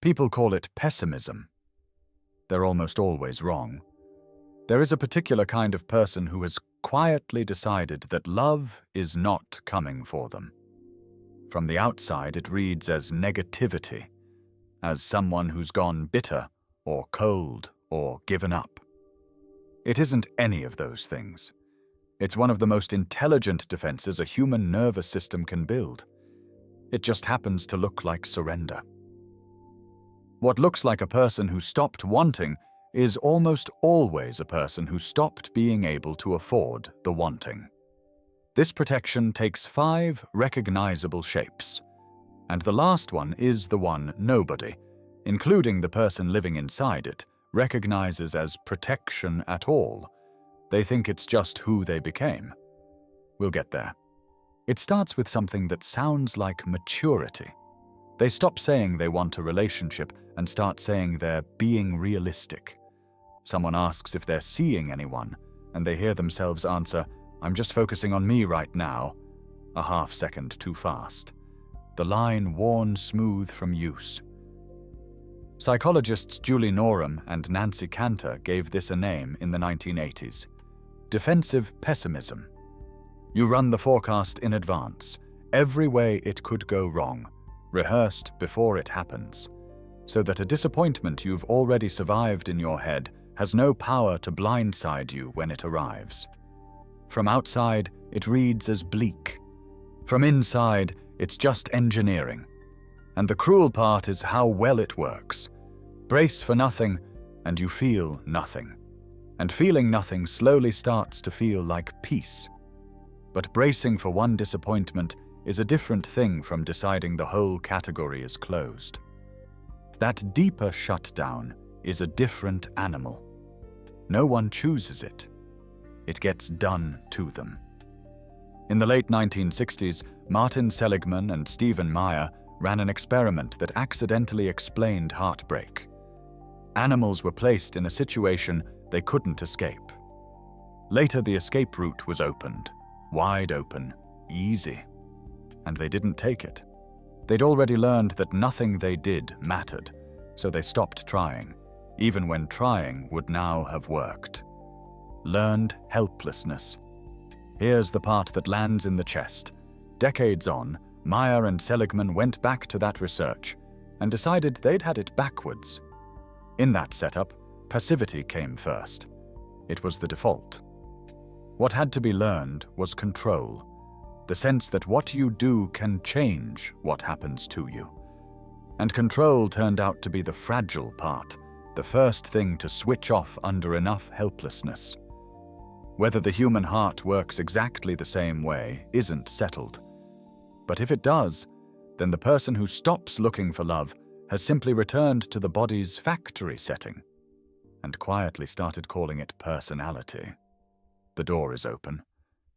People call it pessimism. They're almost always wrong. There is a particular kind of person who has quietly decided that love is not coming for them. From the outside, it reads as negativity, as someone who's gone bitter or cold or given up. It isn't any of those things. It's one of the most intelligent defenses a human nervous system can build. It just happens to look like surrender. What looks like a person who stopped wanting is almost always a person who stopped being able to afford the wanting. This protection takes 5 recognizable shapes, and the last one is the one nobody, including the person living inside it, recognizes as protection at all. They think it's just who they became. We'll get there. It starts with something that sounds like maturity. They stop saying they want a relationship and start saying they're being realistic. Someone asks if they're seeing anyone, and they hear themselves answer, "I'm just focusing on me right now," a half-second too fast. The line worn smooth from use. Psychologists Julie Norham and Nancy Cantor gave this a name in the 1980s: defensive pessimism. You run the forecast in advance, every way it could go wrong, rehearsed before it happens, so that a disappointment you've already survived in your head has no power to blindside you when it arrives. From outside, it reads as bleak. From inside, it's just engineering. And the cruel part is how well it works. Brace for nothing, and you feel nothing. And feeling nothing slowly starts to feel like peace. But bracing for one disappointment is a different thing from deciding the whole category is closed. That deeper shutdown is a different animal. No one chooses it. It gets done to them. In the late 1960s, Martin Seligman and Stephen Meyer ran an experiment that accidentally explained heartbreak. Animals were placed in a situation they couldn't escape. Later, the escape route was opened, wide open, easy. And they didn't take it. They'd already learned that nothing they did mattered, so they stopped trying, even when trying would now have worked. Learned helplessness. Here's the part that lands in the chest. Decades on, Meyer and Seligman went back to that research and decided they'd had it backwards. In that setup, passivity came first. It was the default. What had to be learned was control, the sense that what you do can change what happens to you. And control turned out to be the fragile part, the first thing to switch off under enough helplessness. Whether the human heart works exactly the same way isn't settled. But if it does, then the person who stops looking for love has simply returned to the body's factory setting and quietly started calling it personality. The door is open.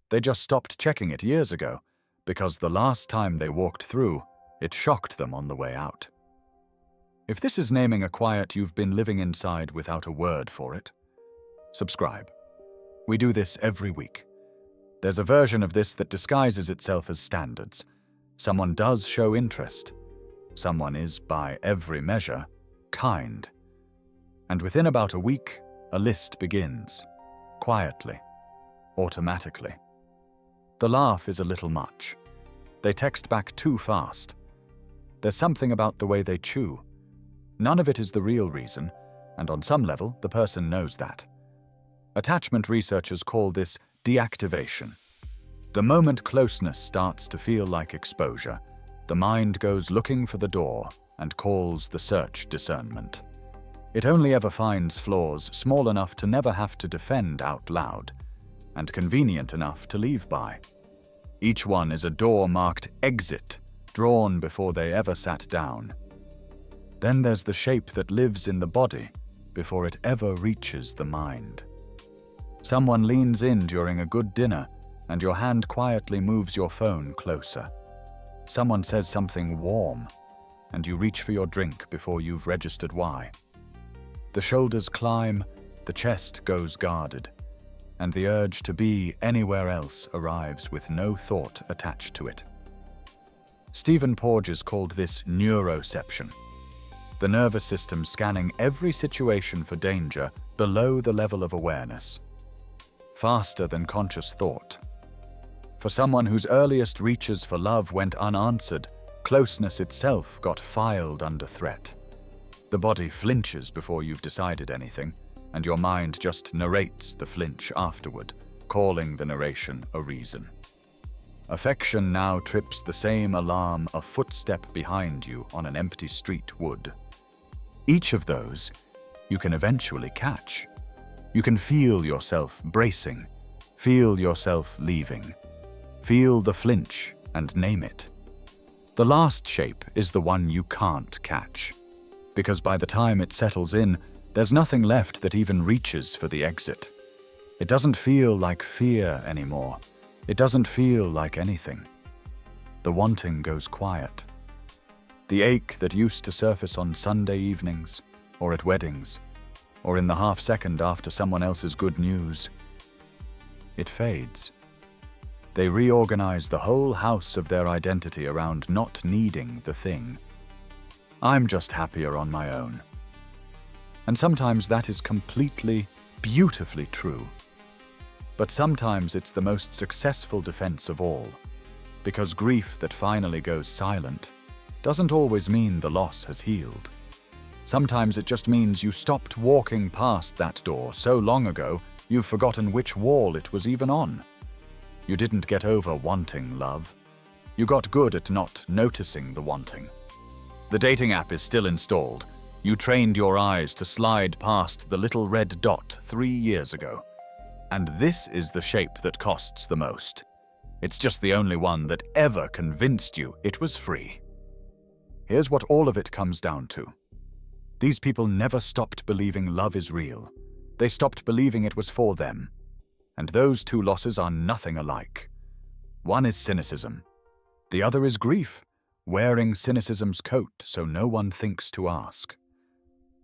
They just stopped checking it years ago because the last time they walked through, it shocked them on the way out. If this is naming a quiet you've been living inside without a word for it, subscribe. We do this every week. There's a version of this that disguises itself as standards. Someone does show interest. Someone is, by every measure, kind. And within about a week, a list begins. Quietly. Automatically. The laugh is a little much. They text back too fast. There's something about the way they chew. None of it is the real reason, and on some level, the person knows that. Attachment researchers call this deactivation. The moment closeness starts to feel like exposure, the mind goes looking for the door and calls the search discernment. It only ever finds flaws small enough to never have to defend out loud, and convenient enough to leave by. Each one is a door marked exit, drawn before they ever sat down. Then there's the shape that lives in the body before it ever reaches the mind. Someone leans in during a good dinner, and your hand quietly moves your phone closer. Someone says something warm, and you reach for your drink before you've registered why. The shoulders climb, the chest goes guarded, and the urge to be anywhere else arrives with no thought attached to it. Stephen Porges called this neuroception. the nervous system scanning every situation for danger below the level of awareness. Faster than conscious thought. For someone whose earliest reaches for love went unanswered, closeness itself got filed under threat. The body flinches before you've decided anything, and your mind just narrates the flinch afterward, calling the narration a reason. Affection now trips the same alarm a footstep behind you on an empty street would. Each of those you can eventually catch. You can feel yourself bracing, feel yourself leaving, feel the flinch and name it. The last shape is the one you can't catch, because by the time it settles in, there's nothing left that even reaches for the exit. It doesn't feel like fear anymore. It doesn't feel like anything. The wanting goes quiet. The ache that used to surface on Sunday evenings, or at weddings, or in the half-second after someone else's good news, it fades. They reorganize the whole house of their identity around not needing the thing. I'm just happier on my own. And sometimes that is completely, beautifully true. But sometimes it's the most successful defense of all, because grief that finally goes silent doesn't always mean the loss has healed. Sometimes it just means you stopped walking past that door so long ago you've forgotten which wall it was even on. You didn't get over wanting love. You got good at not noticing the wanting. The dating app is still installed. You trained your eyes to slide past the little red dot 3 years ago. And this is the shape that costs the most. It's just the only one that ever convinced you it was free. Here's what all of it comes down to. These people never stopped believing love is real. They stopped believing it was for them. And those two losses are nothing alike. One is cynicism. The other is grief, wearing cynicism's coat so no one thinks to ask.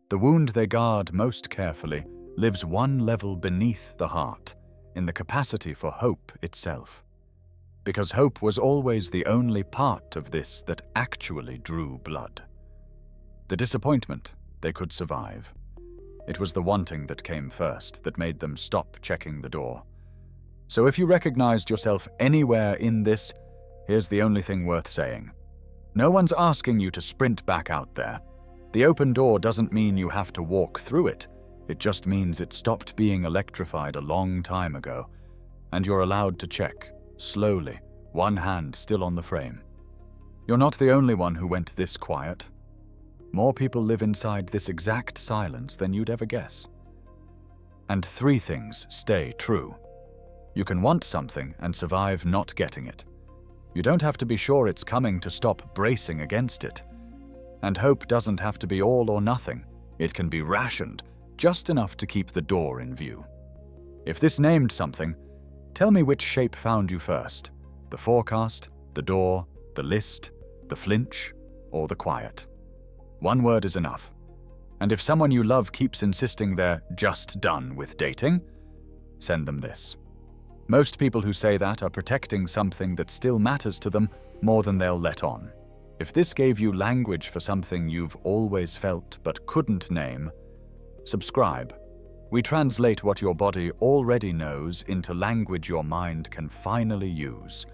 The wound they guard most carefully lives one level beneath the heart, in the capacity for hope itself. Because hope was always the only part of this that actually drew blood. The disappointment they could survive. It was the wanting that came first that made them stop checking the door. So if you recognized yourself anywhere in this, here's the only thing worth saying. No one's asking you to sprint back out there. The open door doesn't mean you have to walk through it. It just means it stopped being electrified a long time ago, and you're allowed to check, slowly, one hand still on the frame. You're not the only one who went this quiet. More people live inside this exact silence than you'd ever guess. And 3 things stay true. You can want something and survive not getting it. You don't have to be sure it's coming to stop bracing against it. And hope doesn't have to be all or nothing. It can be rationed, just enough to keep the door in view. If this named something, tell me which shape found you first. The forecast, the door, the list, the flinch, or the quiet. One word is enough. And if someone you love keeps insisting they're just done with dating, send them this. Most people who say that are protecting something that still matters to them more than they'll let on. If this gave you language for something you've always felt but couldn't name, subscribe. We translate what your body already knows into language your mind can finally use.